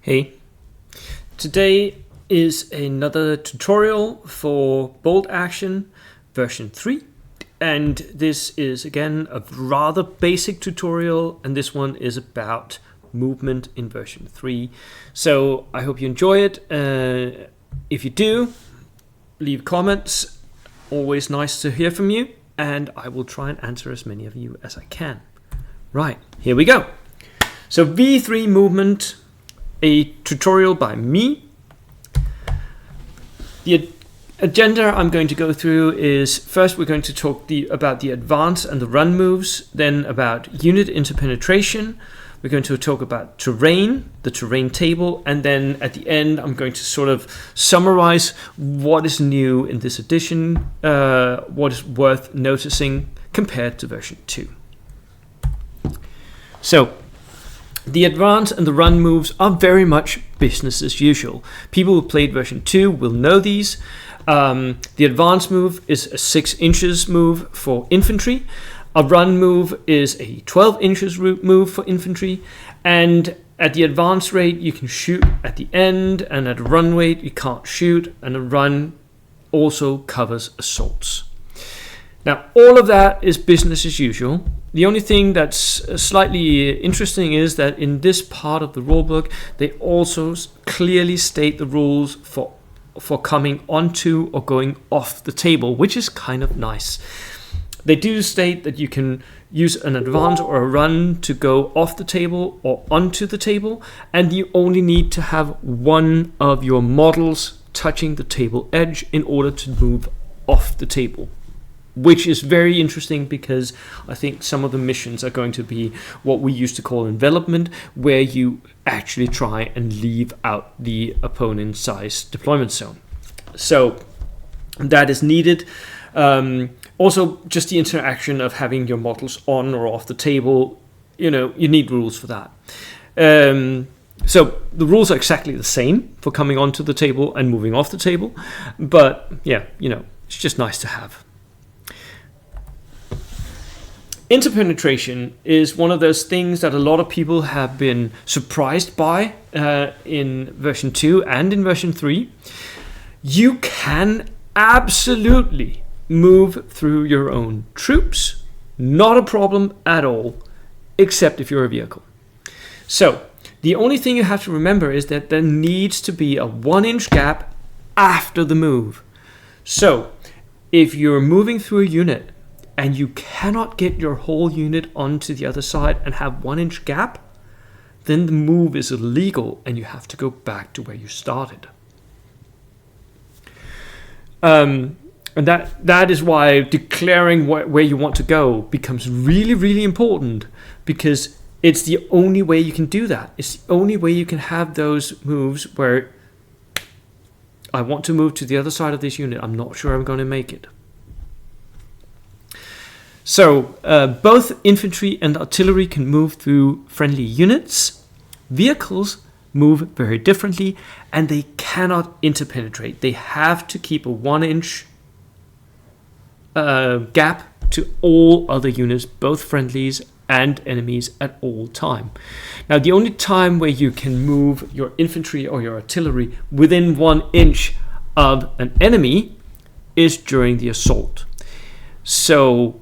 Hey, today is another tutorial for Bolt Action version 3, and this is again a rather basic tutorial, and this one is about movement in version 3. So I hope you enjoy it. If you do, leave comments. Always nice to hear from you, and I will try and answer as many of you as I can. Right, here we go. So V3 movement, a tutorial by me. The agenda I'm going to go through is, first we're going to talk about the advance and the run moves, then about unit interpenetration. We're going to talk about terrain, the terrain table, and then at the end I'm going to sort of summarize what is new in this edition, what is worth noticing compared to version 2. So, the advance and the run moves are very much business as usual. People who played version 2 will know these. The advance move is a 6 inches move for infantry. A run move is a 12 inches move for infantry. And at the advance rate, you can shoot at the end, and at a run rate, you can't shoot, and a run also covers assaults. Now, all of that is business as usual. The only thing that's slightly interesting is that in this part of the rulebook, they also clearly state the rules for coming onto or going off the table, which is kind of nice. They do state that you can use an advance or a run to go off the table or onto the table, and you only need to have one of your models touching the table edge in order to move off the table. Which is very interesting because I think some of the missions are going to be what we used to call envelopment, where you actually try and leave out the opponent's size deployment zone. So that is needed. Also, just the interaction of having your models on or off the table, you need rules for that. So the rules are exactly the same for coming onto the table and moving off the table, but yeah, it's just nice to have. Interpenetration is one of those things that a lot of people have been surprised by in version 2 and in version 3. You can absolutely move through your own troops. Not a problem at all, except if you're a vehicle. So, the only thing you have to remember is that there needs to be a 1-inch gap after the move. So, if you're moving through a unit and you cannot get your whole unit onto the other side and have 1-inch gap, then the move is illegal and you have to go back to where you started. And that is why declaring where you want to go becomes really, really important, because it's the only way you can do that. It's the only way you can have those moves where I want to move to the other side of this unit. I'm not sure I'm going to make it. So, both infantry and artillery can move through friendly units. Vehicles move very differently, and they cannot interpenetrate. They have to keep a 1-inch gap to all other units, both friendlies and enemies, at all time. Now, the only time where you can move your infantry or your artillery within 1 inch of an enemy is during the assault. So,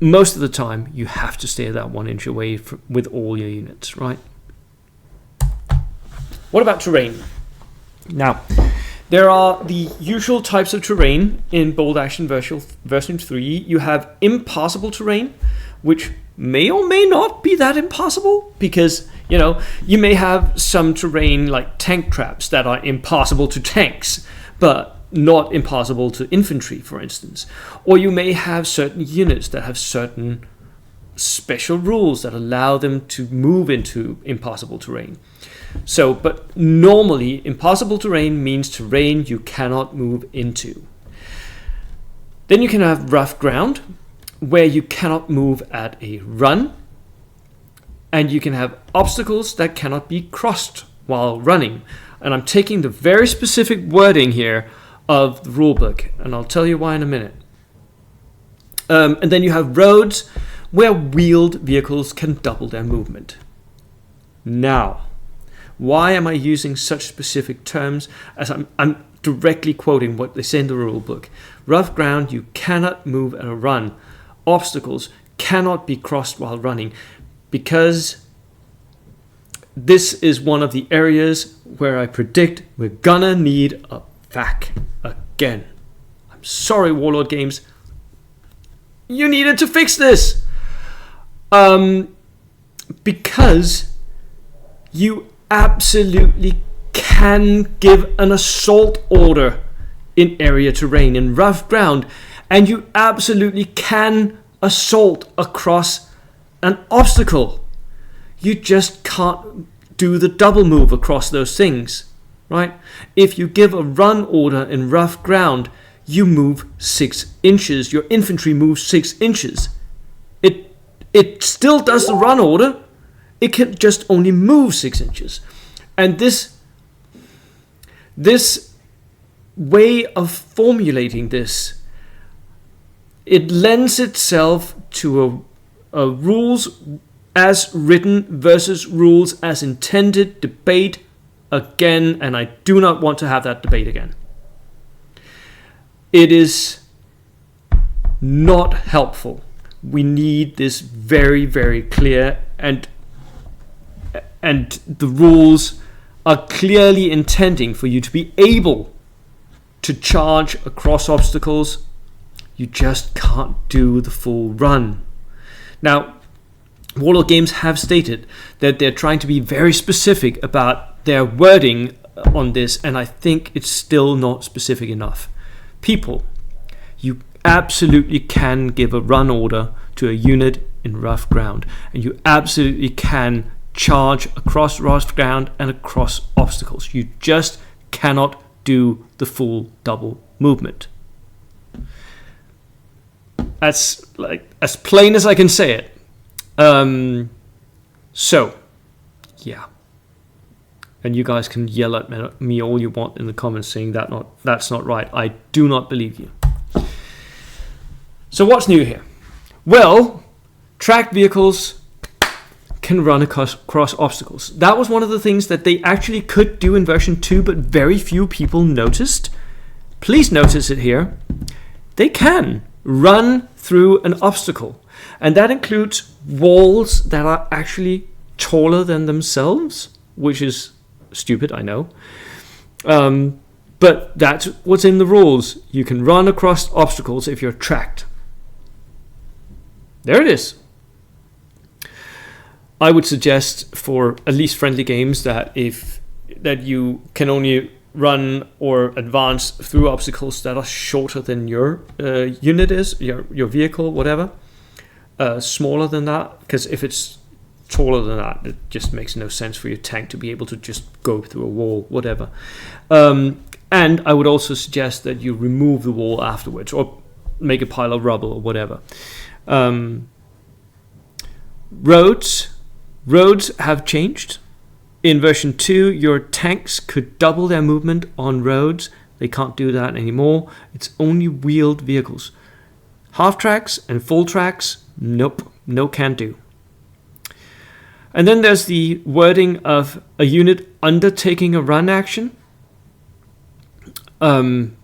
most of the time, you have to stay that 1 inch away with all your units, right? What about terrain? Now, there are the usual types of terrain in Bolt Action version 3. You have impossible terrain, which may or may not be that impossible, because, you may have some terrain like tank traps that are impossible to tanks, but not impossible to infantry, for instance. Or you may have certain units that have certain special rules that allow them to move into impossible terrain. So, but normally, impossible terrain means terrain you cannot move into. Then you can have rough ground, where you cannot move at a run. And you can have obstacles that cannot be crossed while running. And I'm taking the very specific wording here of the rulebook, and I'll tell you why in a minute. And then you have roads where wheeled vehicles can double their movement. Now, Why am I using such specific terms? As I'm directly quoting what they say in the rule book. Rough ground, you cannot move at a run. Obstacles cannot be crossed while running, because this is one of the areas where I predict we're gonna need a vac again. I'm sorry, Warlord Games. You needed to fix this. Because you absolutely can give an assault order in area terrain, in rough ground, and you absolutely can assault across an obstacle. You just can't do the double move across those things, right? If you give a run order in rough ground, you move 6 inches. Your infantry moves 6 inches. It still does the run order. It can just only move 6 inches. And this way of formulating this, it lends itself to a rules as written versus rules as intended debate again, and I do not want to have that debate again. It is not helpful. We need this very, very clear, and the rules are clearly intending for you to be able to charge across obstacles. You just can't do the full run. Now, Warlord Games have stated that they're trying to be very specific about their wording on this, and I think it's still not specific enough. People, you absolutely can give a run order to a unit in rough ground, and you absolutely can charge across rough ground and across obstacles. You just cannot do the full double movement. That's like as plain as I can say it. So, yeah. And you guys can yell at me all you want in the comments saying that's not right. I do not believe you. So what's new here? Well, tracked vehicles can run across obstacles. That was one of the things that they actually could do in version 2, but very few people noticed. Please notice it here. They can run through an obstacle, and that includes walls that are actually taller than themselves, which is stupid, I know. But that's what's in the rules. You can run across obstacles if you're tracked. There it is. I would suggest for at least friendly games that you can only run or advance through obstacles that are shorter than your unit is, your vehicle, whatever. Smaller than that, because if it's taller than that, it just makes no sense for your tank to be able to just go through a wall, whatever. And I would also suggest that you remove the wall afterwards, or make a pile of rubble or whatever. Roads have changed. In version 2, your tanks could double their movement on roads. They can't do that anymore. It's only wheeled vehicles. Half tracks and full tracks, nope, no can do. And then there's the wording of a unit undertaking a run action. Again,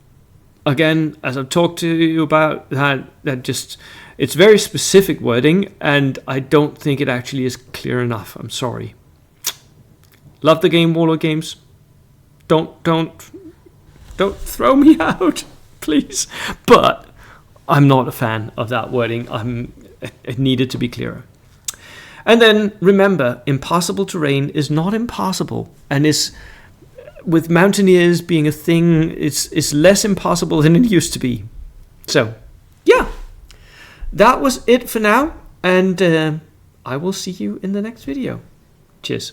as I've talked to you about, that just, it's very specific wording, and I don't think it actually is clear enough. I'm sorry. Love the game, Warlord Games. Don't throw me out, please. But I'm not a fan of that wording. It needed to be clearer. And then remember, impossible terrain is not impossible, and is, with mountaineers being a thing, it's less impossible than it used to be. So, yeah, that was it for now, and I will see you in the next video. Cheers.